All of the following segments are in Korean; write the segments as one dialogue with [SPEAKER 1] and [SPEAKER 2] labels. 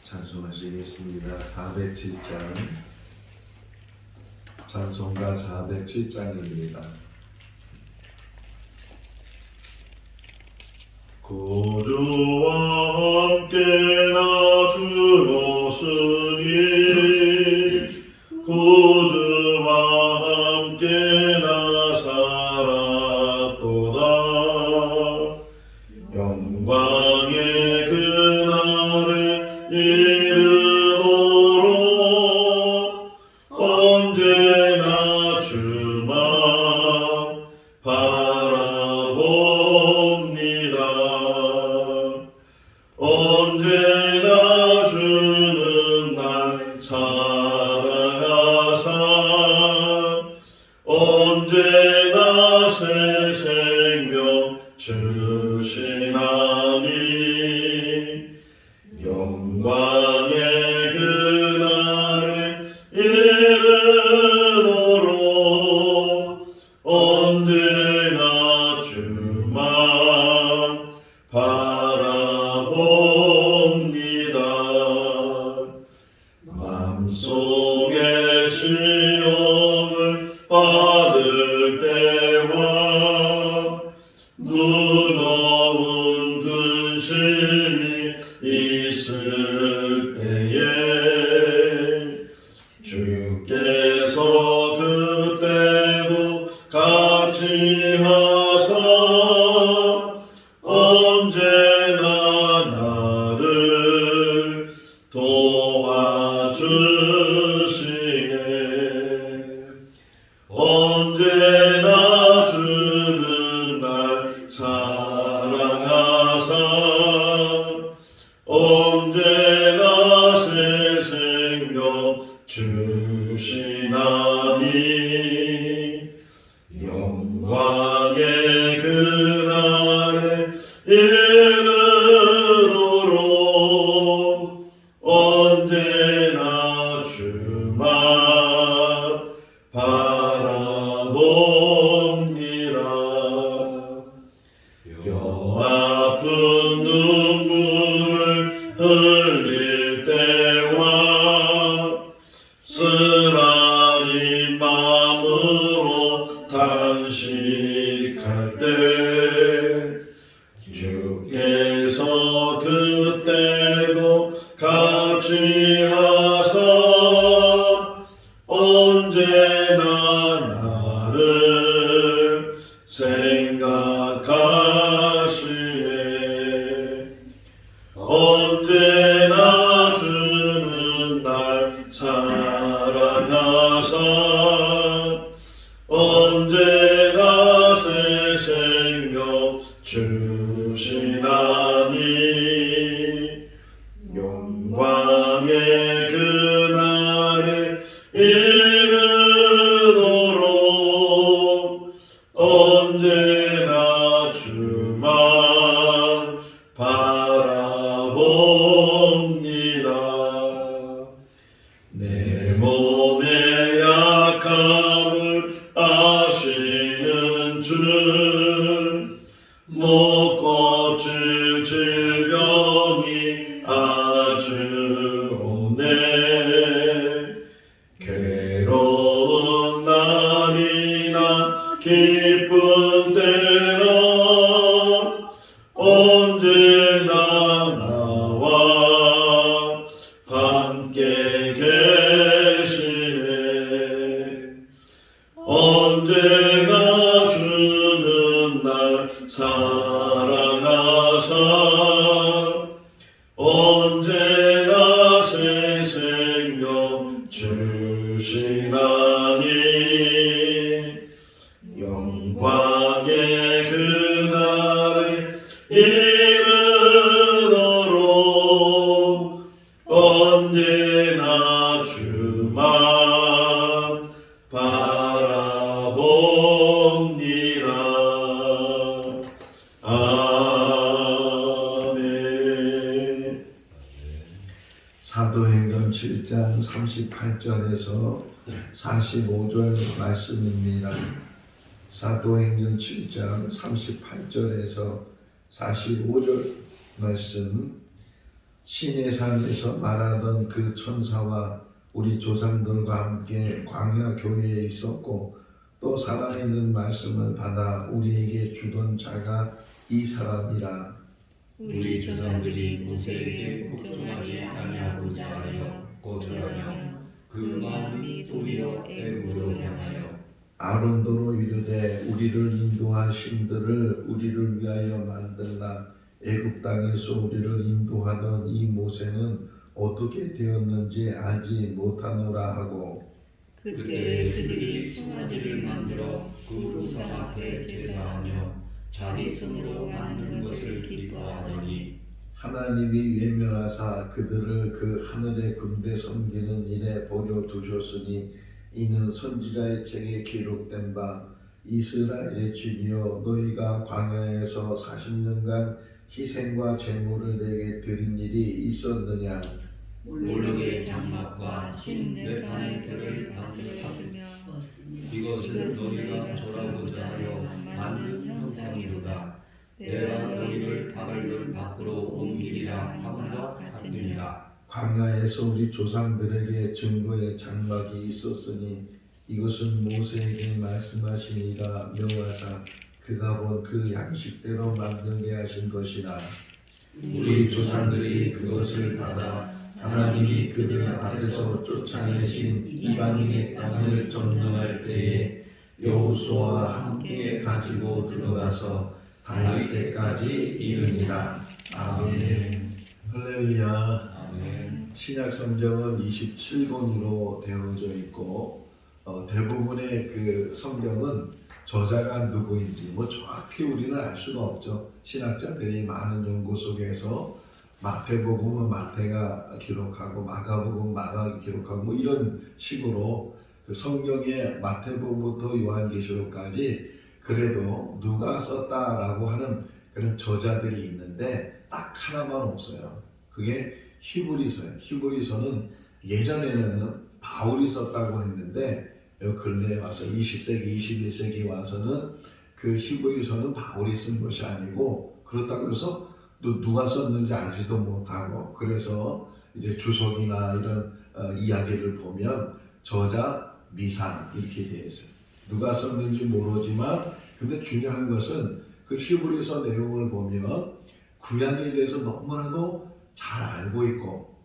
[SPEAKER 1] 찬송하시겠습니다. 407장 찬송가 407장입니다. 구주와 함께나 주었으니 구주와 함께나 살았도다. 영광의 그날에 이르도록 언제나 주만 바라봅니다. 언제나 주는 날 사랑하사 언제나 새 생명 주시나니 영광의 그날에 이르도록 언제나 주만 바라봅니다. 마음속에 시험을 받을 때와 무거운 근심이 있을 때에 주께서 그때도 같이 하사 언제나 나를 도와주시네. 언제나 주는 날 사랑하사 언제나 새 생명 주시나니 영광의 그날에 이르도록 언제나 주만 바라봅니다. 뼈아픈 눈물을 흘릴 때와 쓰라린 마음으로 탄식할 때 주께서 그때도 같이 하사 언제나 나를 생각하시네. 언제나 주는 날 사랑하사 언제나 새 생명 주시나니 영광의 그날에 이르도록 언제나 주만 바라봅니다. 내 몸의 약함을 아시는 주 못 고칠 질병이 아주 없네. 괴로운 날이나 기쁜 때나 언제나 나와 함께 계시네. 언제나 주는 날 사랑하사 언제나 새 생명 주시나니 영광의 그날에 이르도록 언제나 주만 바라봅니다. 아멘. 사도행전 7장 38절에서 45절 말씀입니다. 사도행전 7장 38절에서 45절 말씀 시내산에서 말하던 그 천사와 우리 조상들과 함께 광야 교회에 있었고 또 살아있는 말씀을 받아 우리에게 주던 자가 이 사람이라.
[SPEAKER 2] 우리 조상들이 모세에게 복종하지 아니하고자 하여 거절하며 그 마음이 도리어 애굽으로 향하여
[SPEAKER 1] 아론도로 이르되 우리를 인도할 신들을 우리를 위하여 만들라. 애굽 땅에서 우리를 인도하던 이 모세는 어떻게 되었는지 알지 못하노라 하고.
[SPEAKER 2] 그때 그들이 송아지를 만들어 그 우상 앞에 제사하며 자기 손으로 만든 것을 기뻐하더니
[SPEAKER 1] 하나님이 외면하사 그들을 그 하늘의 군대 섬기는 일에 버려 두셨으니 이는 선지자의 책에 기록된 바 이스라엘의 주여 너희가 광야에서 40년간 희생과 제물을 내게 드린 일이 있었느냐.
[SPEAKER 2] 몰록의 장막과 신네판의 별을 받들었으며 이것은 너희가 돌아보자 하여 만든 형상이로다. 내가 너희를 바벨론 밖으로 옮기리라 함과 같으니라.
[SPEAKER 1] 광야에서 우리 조상들에게 증거의 장막이 있었으니 이것은 모세에게 말씀하시니라 명하사 그가 본 그 양식대로 만들게 하신 것이라. 우리 조상들이 그것을 받아 하나님이 그들 앞에서 쫓아내신 이방인의 땅을 점령할 때에 여호수아와 함께 가지고 들어가서 다닐 때까지 이르니라. 아멘. 할렐루야.
[SPEAKER 2] 아멘.
[SPEAKER 1] 신약 성경은 27권으로 되어져 있고 대부분의 그 성경은 저자가 누구인지 정확히 우리는 알 수가 없죠. 신학자들이 많은 연구 속에서 마태복음은 마태가 기록하고 마가복음은 마가가 기록하고 이런 식으로 그 성경의 마태복음부터 요한계시록까지 그래도 누가 썼다라고 하는 그런 저자들이 있는데 딱 하나만 없어요. 그게 히브리서예요. 히브리서는 예전에는 바울이 썼다고 했는데 근래에 와서 20세기, 21세기 와서는 그 히브리서는 바울이 쓴 것이 아니고 그렇다고 해서 또 누가 썼는지 알지도 못하고 그래서 이제 주석이나 이런 이야기를 보면 저자 미상 이렇게 되어 있어요. 누가 썼는지 모르지만 근데 중요한 것은 그 히브리서 내용을 보면 구약에 대해서 너무나도 잘 알고 있고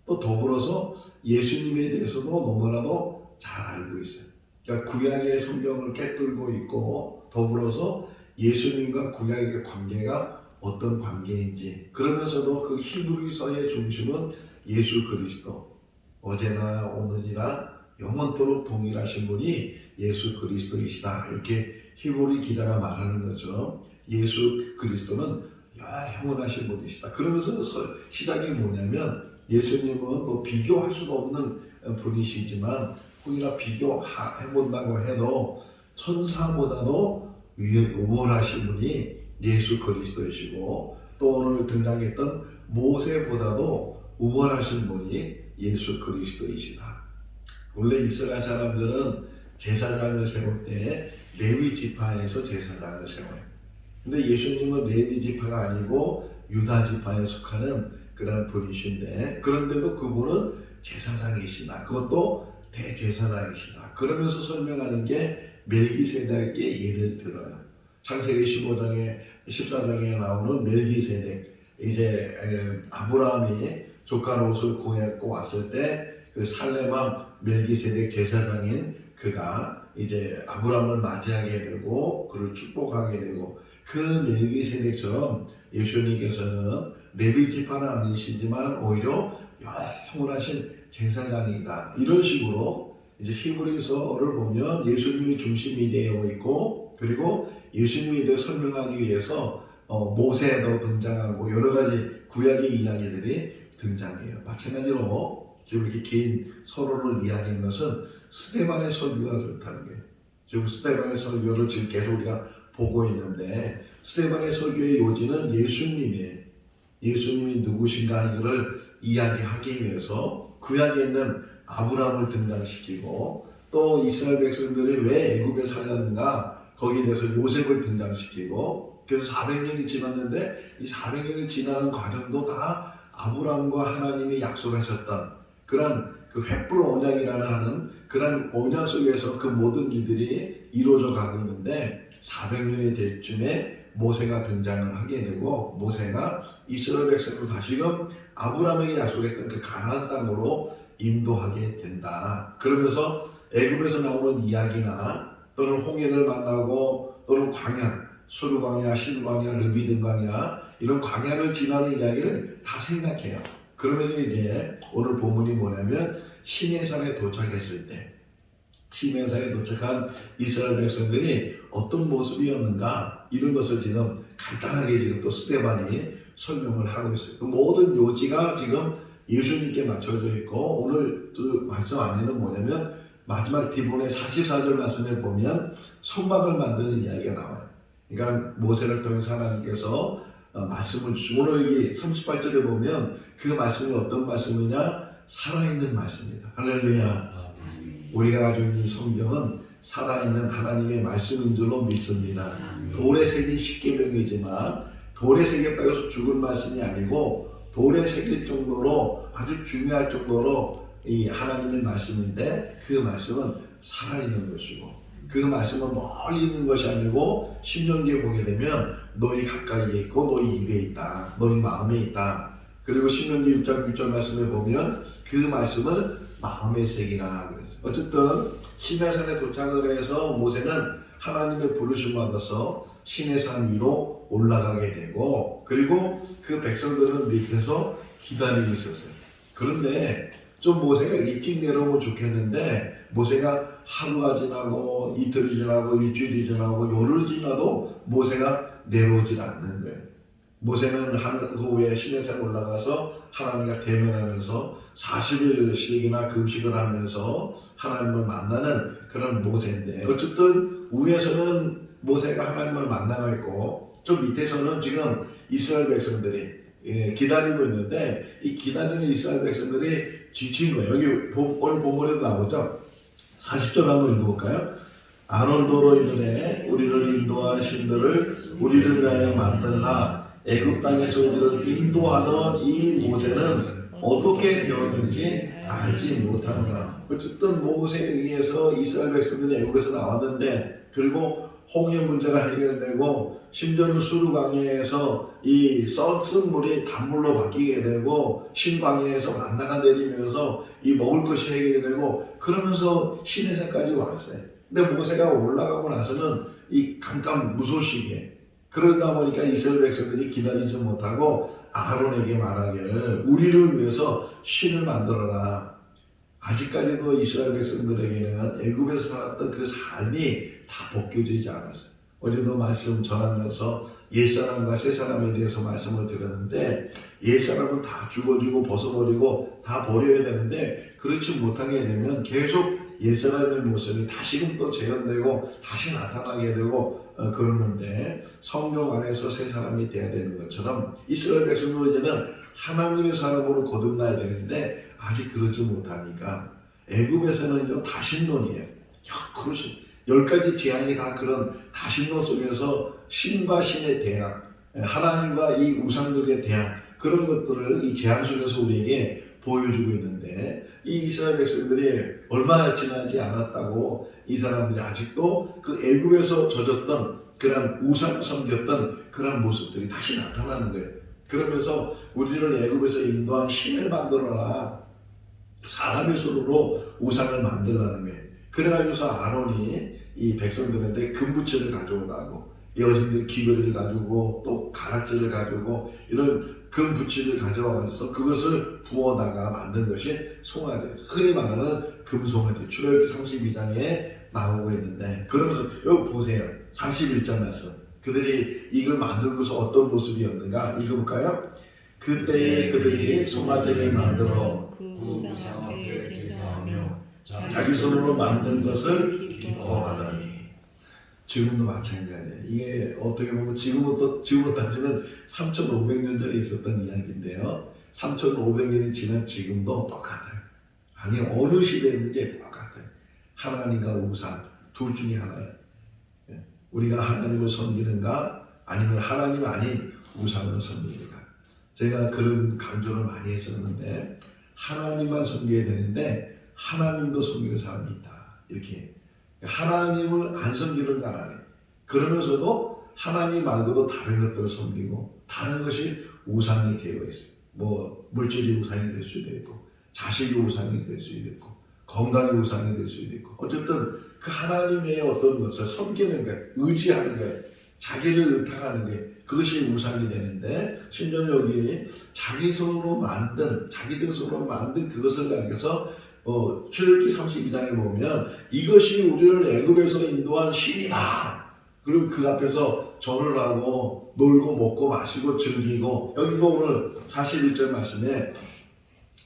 [SPEAKER 1] 또 더불어서 예수님에 대해서도 너무나도 잘 알고 있어요. 그러니까 구약의 성경을 꿰뚫고 있고 더불어서 예수님과 구약의 관계가 어떤 관계인지 그러면서도 그 히브리서의 중심은 예수 그리스도 어제나 오늘이나 영원토록 동일하신 분이 예수 그리스도이시다. 이렇게 히브리 기자가 말하는 것처럼 예수 그리스도는 영원하신 분이시다. 그러면서 시작이 뭐냐면 예수님은 비교할 수도 없는 분이시지만 혹이나 비교해본다고 해도 천사보다도 우월하신 분이 예수 그리스도이시고 또 오늘 등장했던 모세보다도 우월하신 분이 예수 그리스도이시다. 원래 이스라엘 사람들은 제사장을 세울 때 레위 지파에서 제사장을 세워요. 근데 예수님은 레위 지파가 아니고 유다 지파에 속하는 그런 분이신데 그런데도 그분은 제사장이시다. 그것도 대제사장이시다. 그러면서 설명하는 게 멜기세덱의 예를 들어요. 창세기 15장에 14장에 나오는 멜기세덱 이제 아브라함이 조카 롯을 구했고 왔을 때 그 살레망 멜기세덱 제사장인 그가 이제 아브라함을 맞이하게 되고 그를 축복하게 되고 그 멜기세덱처럼 예수님께서는 레위 지파는 아니시지만 오히려 영원하신 제사장이다. 이런 식으로 이제 히브리서를 보면 예수님이 중심이 되어 있고 그리고 예수님에 대해 설명하기 위해서 모세도 등장하고 여러 가지 구약의 이야기들이 등장해요. 마찬가지로 지금 이렇게 긴 서론을 이야기한 것은 스데반의 설교가 그렇다는 거예요. 지금 스데반의 설교를 지금 계속 우리가 보고 있는데 스데반의 설교의 요지는 예수님이 누구신가 이거를 이야기하기 위해서 구약에 있는 아브라함을 등장시키고 또 이스라엘 백성들이 왜 애굽에 살았는가 거기에 대해서 요셉을 등장시키고 그래서 400년이 지났는데 이 400년이 지나는 과정도 다 아브라함과 하나님이 약속하셨던 그런 그 횃불 언약이라는 하는 그런 언약 속에서 그 모든 일들이 이루어져 가고 있는데 400년이 될 쯤에 모세가 등장을 하게 되고 모세가 이스라엘 백성을 다시금 아브라함에게 약속했던 그 가나안 땅으로 인도하게 된다. 그러면서 애굽에서 나오는 이야기나 또는 홍해를 만나고 또는 광야, 수르 광야, 신 광야, 르비든 광야 이런 광야를 지나는 이야기를 다 생각해요. 그러면서 이제 오늘 본문이 뭐냐면 시내산에 도착했을 때 시내산에 도착한 이스라엘 백성들이 어떤 모습이었는가 이런 것을 지금 간단하게 지금 또 스데반이 설명을 하고 있어요. 그 모든 요지가 지금 예수님께 맞춰져 있고 오늘 또 말씀 안에는 뭐냐면 마지막 뒷부분의 44절 말씀에 보면 성막을 만드는 이야기가 나와요. 그러니까 모세를 통해서 하나님께서 말씀을 주시고 오늘 이 38절에 보면 그 말씀이 어떤 말씀이냐 살아있는 말씀입니다. 할렐루야. 우리가 가지고 있는 이 성경은 살아있는 하나님의 말씀인 줄로 믿습니다. 돌에 새긴 십계명이지만 돌에 새겼다고 해서 죽은 말씀이 아니고 돌에 새길 정도로 아주 중요할 정도로 이 하나님의 말씀인데 그 말씀은 살아있는 것이고 그 말씀은 멀리 있는 것이 아니고 신명기에 보게 되면 너희 가까이에 있고 너희 입에 있다. 너희 마음에 있다. 그리고 신명기 6장 6절 말씀에 보면 그 말씀을 마음에 새기라 그랬어요. 어쨌든 시내산에 도착을 해서 모세는 하나님의 부르심을 받아서 시내산 위로 올라가게 되고 그리고 그 백성들은 밑에서 기다리고 있었어요. 그런데 좀 모세가 일찍 내려오면 좋겠는데 모세가 하루가 지나고 이틀이 지나고 일주일이 지나고 열흘이 지나도 모세가 내려오질 않는 거예요. 모세는 그 후에 시내산에 올라가서 하나님과 대면하면서 40일씩이나 금식을 하면서 하나님을 만나는 그런 모세인데 어쨌든 위에서는 모세가 하나님을 만나고 있고 좀 밑에서는 지금 이스라엘 백성들이 기다리고 있는데 이 기다리는 이스라엘 백성들이 지친 거예요. 여기 오늘 본문에도 나오죠. 40절 한번 읽어볼까요? 아론도로 이르되 우리를 인도할 신들을 우리를 위하여 만들라. 애굽 땅에서 우리를 인도하던 이 모세는 어떻게 되었는지 알지 못하노라. 어쨌든 모세에 의해서 이스라엘 백성들이 애굽에서 나왔는데 그리고 홍해 문제가 해결되고 심지어는 수르 광야에서 이 썩은 물이 단물로 바뀌게 되고 신광야에서 만나가 내리면서 이 먹을 것이 해결이 되고 그러면서 시내산까지 왔어요. 근데 모세가 올라가고 나서는 이 깜깜무소식이에요. 그러다 보니까 이스라엘 백성들이 기다리지 못하고 아론에게 말하기를 우리를 위해서 신을 만들어라. 아직까지도 이스라엘 백성들에게는 애굽에서 살았던 그 삶이 다 벗겨지지 않았어요. 어제도 말씀 전하면서 옛사람과 새사람에 대해서 말씀을 드렸는데 옛사람은 다 죽어주고 벗어버리고 다 버려야 되는데 그렇지 못하게 되면 계속 옛사람의 모습이 다시금 또 재현되고 다시 나타나게 되고 그러는데 성령 안에서 새 사람이 돼야 되는 것처럼 이스라엘 백성들은 이제는 하나님의 사람으로 거듭나야 되는데 아직 그러지 못하니까 애굽에서는요 다신론이에요. 그렇지. 10가지 재앙이 다 그런 다신론 속에서 신과 신의 대항, 하나님과 이 우상들의 대항 그런 것들을 이 재앙 속에서 우리에게 보여주고 있는데 이 이스라엘 백성들이 얼마 지나지 않았다고 이 사람들이 아직도 그 애굽에서 젖었던 그런 우상 섬겼던 그런 모습들이 다시 나타나는 거예요. 그러면서 우리를 애굽에서 인도한 신을 만들어라. 사람의 손으로 우상을 만들라는 거예요. 그래가지고서 아론이 이 백성들한테 금부채를 가져오라고 여신들이 귀걸이를 가지고 또 가락지를 가지고 이런 금부치를 가져와서 그것을 부어다가 만든 것이 송아지, 흔히 말하는 금송아지. 출애굽기 32장에 나오고 있는데 그러면서 여기 보세요. 41절 말씀. 그들이 이걸 만들고서 어떤 모습이었는가 읽어볼까요? 그때에 그들이 송아지를 만들어
[SPEAKER 2] 그 우상 앞에 제사하며
[SPEAKER 1] 자기 손으로 만든 것을 기뻐하더니 지금도 마찬가지예요. 이게 어떻게 보면 지금부터 따지면 3,500년 전에 있었던 이야기인데요. 3,500년이 지난 지금도 똑같아요. 아니 어느 시대든지 똑같아요. 하나님과 우상 둘 중에 하나예요. 우리가 하나님을 섬기는가 아니면 하나님 아닌 우상을 섬기는가. 제가 그런 강조를 많이 했었는데 하나님만 섬겨야 되는데 하나님도 섬기는 사람이 있다. 이렇게 하나님을 안 섬기는 건 아니에요. 그러면서도 하나님 말고도 다른 것들을 섬기고 다른 것이 우상이 되어 있어요. 뭐 물질이 우상이 될 수도 있고 자식이 우상이 될 수도 있고 건강이 우상이 될 수도 있고 어쨌든 그 하나님의 어떤 것을 섬기는 것, 의지하는 것, 자기를 의탁하는 것 그것이 우상이 되는데 심지어 여기 자기 손으로 만든 자기들 손으로 만든 그것을 가리켜서 출애굽기 32장에 보면 이것이 우리를 애굽에서 인도한 신이다. 그리고 그 앞에서 절을 하고 놀고 먹고 마시고 즐기고 여기도 오늘 41절 말씀에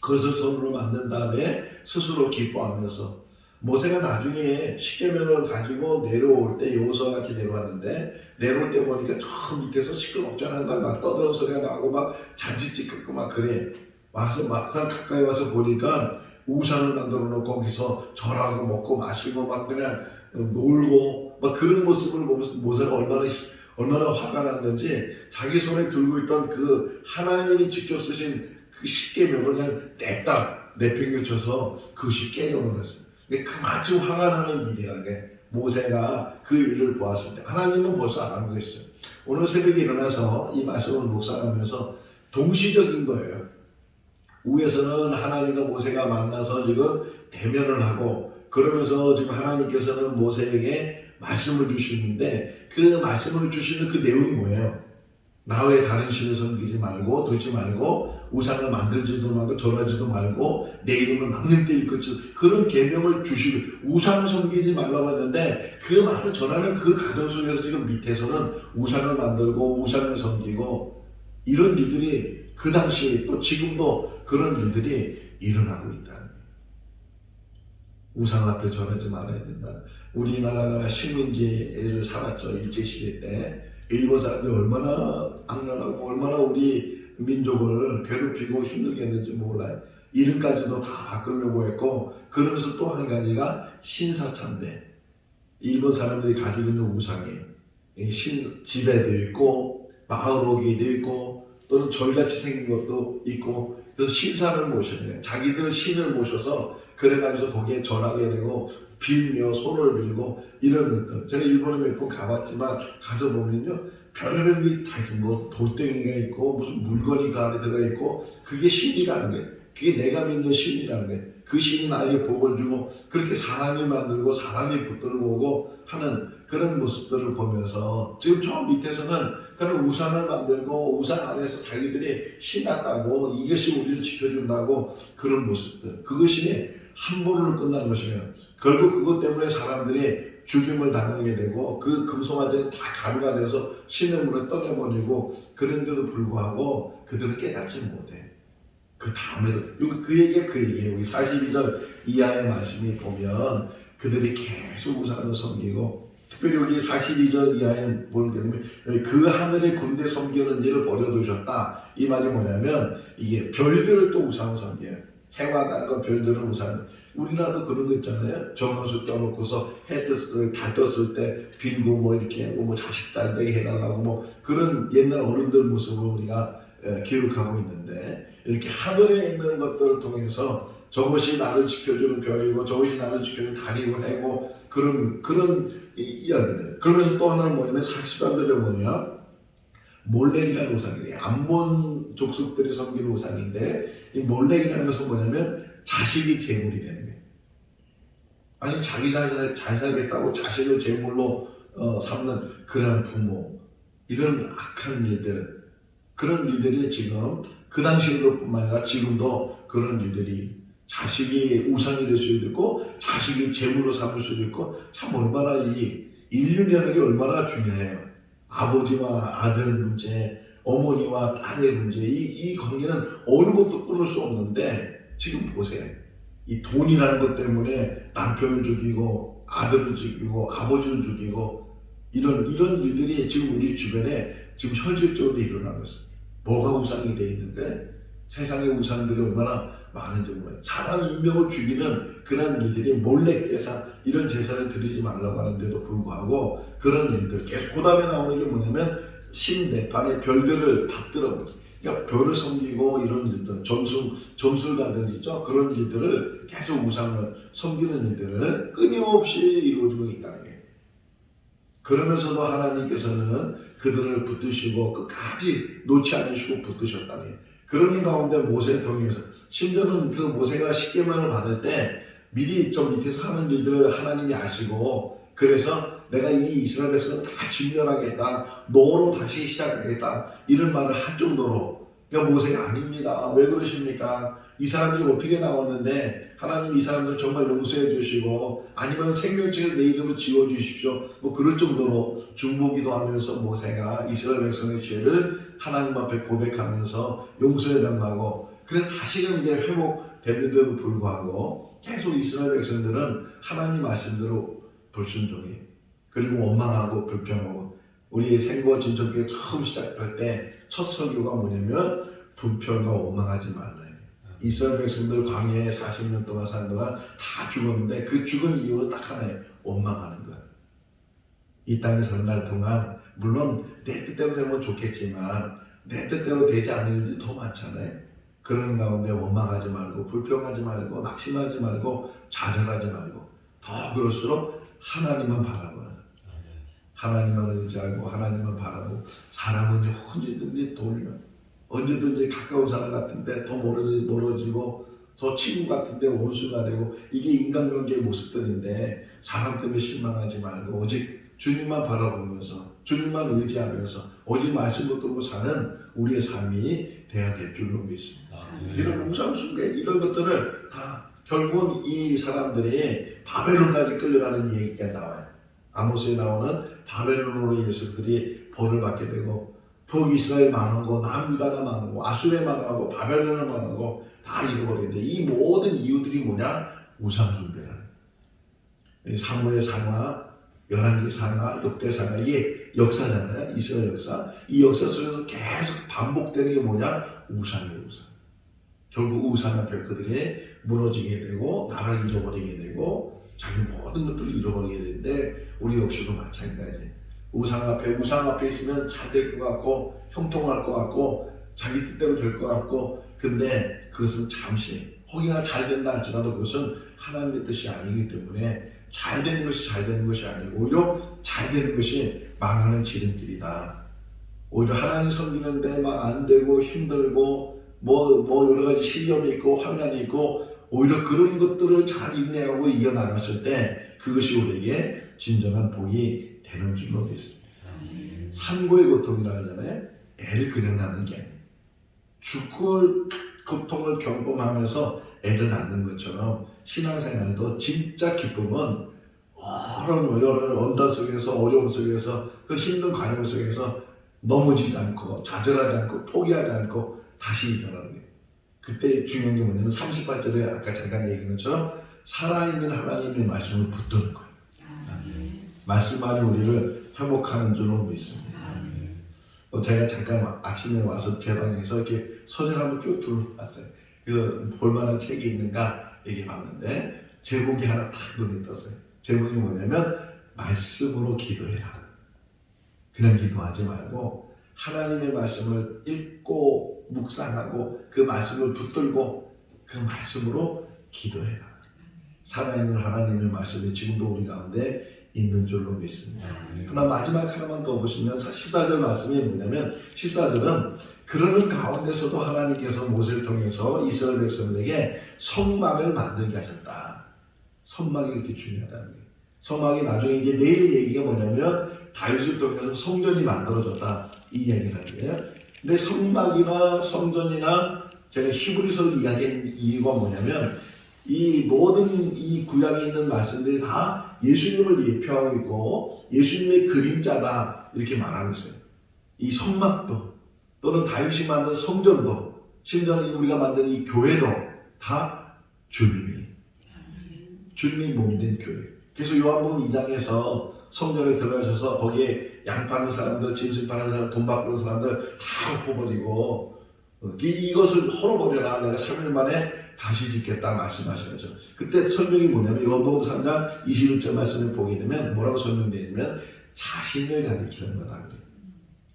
[SPEAKER 1] 그것을 손으로 만든 다음에 스스로 기뻐하면서 모세가 나중에 십계명을 가지고 내려올 때 여호수아 같이 내려왔는데 내려올 때 보니까 저 밑에서 시끌벅적한 걸 막 떠드는 소리가 나고 막 잔치 찍고 막 그래. 와서 막상 가까이 와서 보니까 우상을 만들어 놓고 거기서 절하고 먹고 마시고 막 그냥 놀고 막 그런 모습을 보면서 모세가 얼마나 화가 났는지 자기 손에 들고 있던 그 하나님이 직접 쓰신 그 십계명을 그냥 냅다 내팽개쳐서 그것이 깨져버렸어요. 근데 그만큼 화가 나는 일이라는 게 모세가 그 일을 보았을 때 하나님은 벌써 알고 계시죠. 오늘 새벽에 일어나서 이 말씀을 묵상하면서 동시적인 거예요. 위에서는 하나님과 모세가 만나서 지금 대면을 하고 그러면서 지금 하나님께서는 모세에게 말씀을 주시는데 그 말씀을 주시는 그 내용이 뭐예요? 나 외에 다른 신을 섬기지 말고 두지 말고 우상을 만들지도 말고 절하지도 말고 내 이름을 막는 때 일컫지 그런 계명을 주시고 우상을 섬기지 말라고 했는데 그 말을 전하는 그 가정 속에서 지금 밑에서는 우상을 만들고 우상을 섬기고 이런 일들이 그 당시에 또 지금도 그런 일들이 일어나고 있다는 거예요. 우상 앞에 절하지 말아야 된다. 우리나라가 식민지를 살았죠. 일제시대 때 일본 사람들이 얼마나 악랄하고 얼마나 우리 민족을 괴롭히고 힘들게 했는지 몰라요. 이름까지도 다 바꾸려고 했고 그러면서 또 한 가지가 신사참배. 일본 사람들이 가지고 있는 우상이 지배되어 있고 마을옥이 되어 있고 또는 절같이 생긴 것도 있고 그래서 신사를 모셔야 돼요. 자기들 신을 모셔서 그래가지고 거기에 절하게 되고 빌며 손을 빌고 이런 것들. 제가 일본에 몇 번 가봤지만 가서 보면요 별별 게 다 있어. 뭐 돌덩이가 있고 무슨 물건이 그 안에 들어가 있고 그게 신이라는 거예요. 그게 내가 믿는 신이라는 거예요. 그 신이 나에게 복을 주고 그렇게 사람이 만들고 사람이 붙들고 오고 하는 그런 모습들을 보면서 지금 저 밑에서는 그런 우상을 만들고 우상 안에서 자기들이 신났다고 이것이 우리를 지켜준다고 그런 모습들 그것이 한 번으로 끝나는 것이며 결국 그것 때문에 사람들이 죽임을 당하게 되고 그 금송아지는 다 가루가 돼서 신의 물에 떠내버리고 그런데도 불구하고 그들은 깨닫지 못해. 그 다음에도 그 얘기예요. 여기 42절 이하의 말씀이 보면 그들이 계속 우상을 섬기고 특별히 여기 42절 이하에 보게 되면 그 하늘의 군대 섬기는 일을 버려두셨다. 이 말이 뭐냐면 이게 별들을 또 우상을 섬겨요. 해와 달과 별들은 우상. 우리나라도 그런 거 있잖아요. 정원수 떠놓고서 해 다 떴을 때 빌고 뭐 이렇게 뭐 자식 잘 되게 해달라고 뭐 그런 옛날 어른들 모습을 우리가 기록하고 있는데 이렇게 하늘에 있는 것들을 통해서 저것이 나를 지켜주는 별이고 저것이 나를 지켜주는 달이고 해고 그런 이야기들. 그러면서 또 하나는 뭐냐면 43절에 보면 몰렉이라는 우상이에요. 암몬 족속들이 섬기는 우상인데 이 몰렉이라는 것은 뭐냐면 자식이 제물이 되는 거예요. 아니 자기 잘 살겠다고 자식을 제물로 삼는 그런 부모 이런 악한 일들 그런 일들이 지금 그 당시에도 뿐만 아니라 지금도 그런 일들이 자식이 우상이 될 수도 있고 자식이 제물로 삼을 수도 있고 참 얼마나 이 인륜이라는 게 얼마나 중요해요. 아버지와 아들 문제, 어머니와 딸의 문제, 이 관계는 어느 것도 끊을 수 없는데 지금 보세요. 이 돈이라는 것 때문에 남편을 죽이고 아들을 죽이고 아버지를 죽이고 이런 일들이 지금 우리 주변에 지금 현실적으로 일어나고 있어요. 뭐가 우상이 돼 있는데 세상의 우상들이 얼마나 많은지 몰라요. 사람 인명을 죽이는 그런 일들이 몰래 제사 이런 제사를 드리지 말라고 하는데도 불구하고 그런 일들 계속 그 다음에 나오는 게 뭐냐면 신내판의 별들을 받들어 보죠. 그러니까 별을 섬기고 이런 일들, 점술가들이죠. 그런 일들을 계속 우상을 섬기는 일들을 끊임없이 이루어지고 있다는 게. 그러면서도 하나님께서는 그들을 붙드시고 끝까지 놓지 않으시고 붙드셨다는 게. 그러는 가운데 모세를 통해서 심지어는 그 모세가 십계명을 받을 때 미리 저 밑에서 하는 일들을 하나님이 아시고 그래서 내가 이 이스라엘 백성을 다 진멸하겠다. 너로 다시 시작하겠다. 이런 말을 할 정도로 그러니까 모세가 아닙니다. 왜 그러십니까? 이 사람들이 어떻게 나왔는데 하나님 이 사람들을 정말 용서해 주시고 아니면 생명책에 내 이름을 지워 주십시오. 뭐 그럴 정도로 중보기도 하면서 모세가 이스라엘 백성의 죄를 하나님 앞에 고백하면서 용서해 달라고 그래서 다시금 이제 회복되는데도 불구하고 계속 이스라엘 백성들은 하나님 말씀대로 불순종해 그리고 원망하고 불평하고 우리 생거 진천교회 처음 시작할 때 첫 설교가 뭐냐면 불평과 원망하지 말라. 이스라엘 백성들 광야에 40년 동안 사는 동안 다 죽었는데 그 죽은 이유는 딱 하나예요. 원망하는 거야. 이 땅에 사는 날 동안 물론 내 뜻대로 되면 좋겠지만 내 뜻대로 되지 않는 일들이 더 많잖아요. 그런 가운데 원망하지 말고 불평하지 말고 낙심하지 말고 좌절하지 말고 더 그럴수록 하나님만 바라보는 하나님만 의지하고 하나님만 바라보고 사람은 언제든지 돌면 언제든지 가까운 사람 같은데 더 멀어지고 더 친구 같은데 원수가 되고 이게 인간관계의 모습들인데 사람 때문에 실망하지 말고 오직 주님만 바라보면서 주님만 의지하면서 오직 말씀 붙들고 사는 우리의 삶이 돼야 될 줄로 믿습니다. 이런 우상숭배 이런 것들을 다 결국은 이 사람들이 바벨론까지 끌려가는 얘기가 나와요. 아모스에 나오는 바벨론으로 인해서 그들이 벌을 받게 되고 북이스라엘 망하고 남유다가 망하고 아수르에 망하고 바벨론을 망하고 다 잃어버리는데 이 모든 이유들이 뭐냐? 우상숭배라는 사무엘 상하, 열왕기 상하, 역대 상하 이게 역사잖아요. 이스라엘 역사. 이 역사 속에서 계속 반복되는 게 뭐냐? 우상이에요. 우상. 결국 우상 앞에 그들이 무너지게 되고 나라를 잃어버리게 되고 자기 모든 것들을 잃어버리게 되는데 우리 역시도 마찬가지. 우상 앞에 있으면 잘 될 것 같고 형통할 것 같고 자기 뜻대로 될 것 같고 근데 그것은 잠시 혹이나 잘 된다 할지라도 그것은 하나님의 뜻이 아니기 때문에 잘 되는 것이 잘 되는 것이 아니고 오히려 잘 되는 것이 망하는 지름길이다. 오히려 하나님 섬기는데 막 안 되고 힘들고 뭐 여러 가지 시험이 있고 환난이 있고 오히려 그런 것들을 잘 인내하고 이겨나갔을 때 그것이 우리에게 진정한 복이 되는 줄로 믿습니다. 산고의 고통이라 하잖아요. 애를 그냥 낳는 게 아니에요. 죽을 고통을 경험하면서 애를 낳는 것처럼 신앙생활도 진짜 기쁨은 여러 언덕 속에서 어려움 속에서 그 힘든 과정 속에서 넘어지지 않고 좌절하지 않고 포기하지 않고 다시 일어나는 거예요. 그때 중요한 게 뭐냐면 38절에 아까 잠깐 얘기한 것처럼 살아있는 하나님의 말씀을 붙드는 거예요. 말씀만이 우리를 회복하는 줄로 믿습니다. 제가 잠깐 아침에 와서 제 방에서 이렇게 서재 한번 쭉 둘러봤어요. 그래서 볼만한 책이 있는가 얘기 봤는데 제목이 하나 딱 눈에 떴어요. 제목이 뭐냐면 말씀으로 기도해라. 그냥 기도하지 말고 하나님의 말씀을 읽고 묵상하고 그 말씀을 붙들고 그 말씀으로 기도해라. 살아있는 하나님의 말씀이 지금도 우리 가운데 있는 줄로 믿습니다. 마지막 하나만 더 보시면 14절 말씀이 뭐냐면 14절은 그러는 가운데서도 하나님께서 모세를 통해서 이스라엘 백성들에게 성막을 만들게 하셨다. 성막이 이렇게 중요하다는 거예요. 성막이 나중에 이제 내일 얘기가 뭐냐면 다윗을 통해서 성전이 만들어졌다 이 얘기를 하는 거예요. 근데 성막이나 성전이나 제가 히브리서를 이야기한 이유가 뭐냐면 이 모든 이 구약에 있는 말씀들이 다 예수님을 예표하고 있고 예수님의 그림자다 이렇게 말하고 있어요. 이 성막도 또는 다윗이 만든 성전도 심지어는 우리가 만든 이 교회도 다 주님이 몸된 교회. 그래서 요한복음 2장에서 성전에 들어가셔서 거기에 양 파는 사람들, 짐승 파는 사람, 돈 바꾸는 사람들 다 엎어버리고 이것을 헐어버려라. 내가 3일 만에 다시 짓겠다 말씀하시는 거죠. 그때 설명이 뭐냐면 요한복음 3장 21절 말씀을 보게 되면 뭐라고 설명되냐면 자신을 가리키는 거다. 그래요.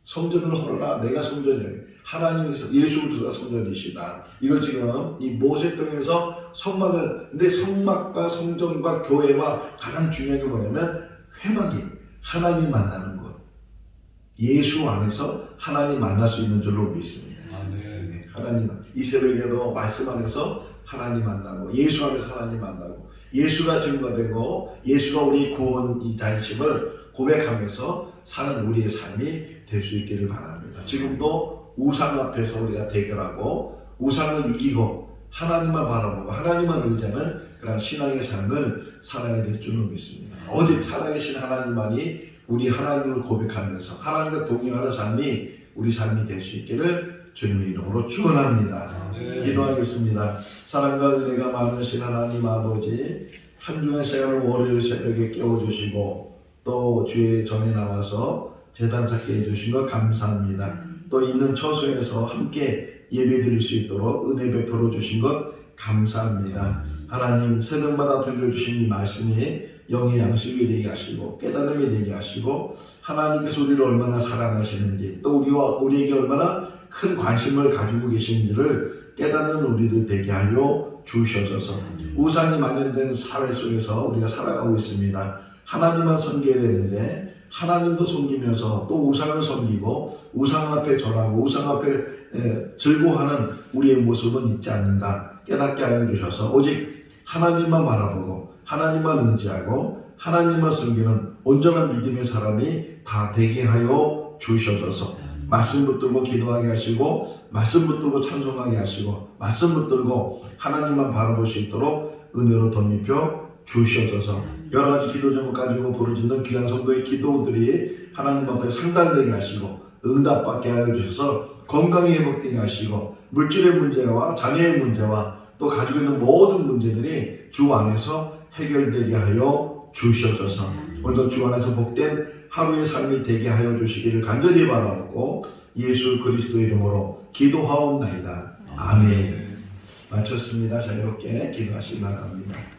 [SPEAKER 1] 성전을 헐어라. 내가 성전이라. 하나님께서 예수 그리스도가 성전이시다. 이걸 지금 이 모세통에서 성막을, 근데 성막과 성전과 교회와 가장 중요한 게 뭐냐면 회막이 하나님 만나는 것. 예수 안에서 하나님 만날 수 있는 줄로 믿습니다. 네, 하나님, 이 새벽에도 말씀 안에서 하나님 만나고 예수 안에서 하나님 만나고 예수가 증거되고 예수가 우리 구원자이심을 고백하면서 사는 우리의 삶이 될 수 있기를 바랍니다. 지금도 우상 앞에서 우리가 대결하고 우상을 이기고 하나님만 바라보고 하나님만 의지하는 그런 신앙의 삶을 살아야 될 줄로 믿습니다. 오직 살아계신 하나님만이 우리 하나님을 고백하면서 하나님과 동행하는 삶이 우리 삶이 될 수 있기를 주님의 이름으로 축원합니다. 기도하겠습니다. 사랑과 은혜가 많으신 하나님 아버지, 한 주간 시간을 월요일 새벽에 깨워주시고 또 주의 전에 나와서 제단 쌓게 해주신 것 감사합니다. 또 있는 처소에서 함께 예배드릴 수 있도록 은혜 베풀어 주신 것 감사합니다. 하나님, 새벽마다 들려주신 이 말씀이 영의 양식이 되게 하시고 깨달음이 되게 하시고 하나님께서 우리를 얼마나 사랑하시는지 또 우리에게 얼마나 큰 관심을 가지고 계시는지를 깨닫는 우리들 되게 하여 주셔서 우상이 만연된 사회 속에서 우리가 살아가고 있습니다. 하나님만 섬겨야 되는데 하나님도 섬기면서 또 우상을 섬기고 우상 앞에 절하고 우상 앞에 즐거워하는 우리의 모습은 있지 않는가 깨닫게 하여 주셔서 오직 하나님만 바라보고 하나님만 의지하고 하나님만 섬기는 온전한 믿음의 사람이 다 되게 하여 주셔서 말씀 붙들고 기도하게 하시고 말씀 붙들고 찬송하게 하시고 말씀 붙들고 하나님만 바라볼 수 있도록 은혜로 덧입혀 주시옵소서. 여러 가지 기도 제목 가지고 부르짖는 귀한 성도의 기도들이 하나님 앞에 상달되게 하시고 응답받게 하여 주셔서 건강이 회복되게 하시고 물질의 문제와 자녀의 문제와 또 가지고 있는 모든 문제들이 주 안에서 해결되게 하여 주시옵소서. 오늘도 주 안에서 복된 하루의 삶이 되게 하여 주시기를 간절히 바라고 예수 그리스도 이름으로 기도하옵나이다. 아멘. 마쳤습니다. 자유롭게 기도하시기 바랍니다.